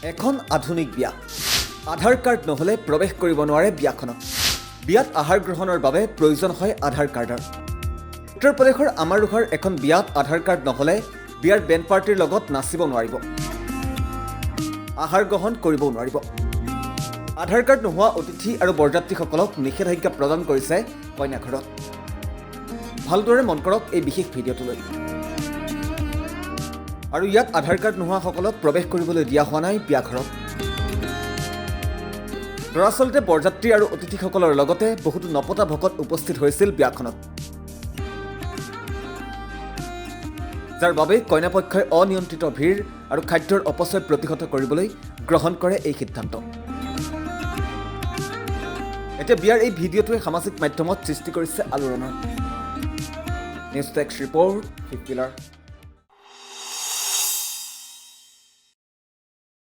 এখন আধুনিক বিয়া আধাৰ কাৰ্ড নহলে প্ৰৱেশ কৰিব নোৱাৰে বিয়াখনত বিয়াত আহাৰ গ্ৰহণৰ বাবে প্ৰয়োজন হয় আধাৰ কাৰ্ডৰ উত্তৰ প্ৰদেশৰ আমাৰুহৰ এখন বিয়াত আধাৰ কাৰ্ড নহলে বিয়াৰ বেণ্ড পাৰ্টিৰ লগত নাচিব নোৱাৰিব আহাৰ গ্ৰহণ কৰিব নোৱাৰিব আধাৰ কাৰ্ড নোহোৱা অতিথি আৰু বৰযাত্ৰীসকলক নিষেধাজ্ঞা প্ৰদান কৰিছে কইনাঘৰত ভালদৰে মন কৰক এই বিশেষ ভিডিঅ'টোলৈ আৰু ইয়াত আধাৰ কাৰ্ড নোহোৱাসকলক প্ৰৱেশ কৰিবলৈ দিয়া হোৱা নাই বিয়াঘৰত দৰাচলতে বৰযাত্ৰী আৰু অতিথিসকলৰ লগতে বহুতো নপতা ভকত উপস্থিত হৈছিল বিয়াখনত যাৰ বাবে কইনাপক্ষই অনিয়ন্ত্ৰিত ভিৰ আৰু খাদ্যৰ অপচয় প্ৰতিহত কৰিবলৈ গ্ৰহণ কৰে এই সিদ্ধান্ত এতিয়া বিয়াৰ এই ভিডিঅ'টোৱে সামাজিক মাধ্যমত সৃষ্টি কৰিছে আলোড়নৰ নিউজ টেক্স ৰিপৰ্ট হিটকিলাৰ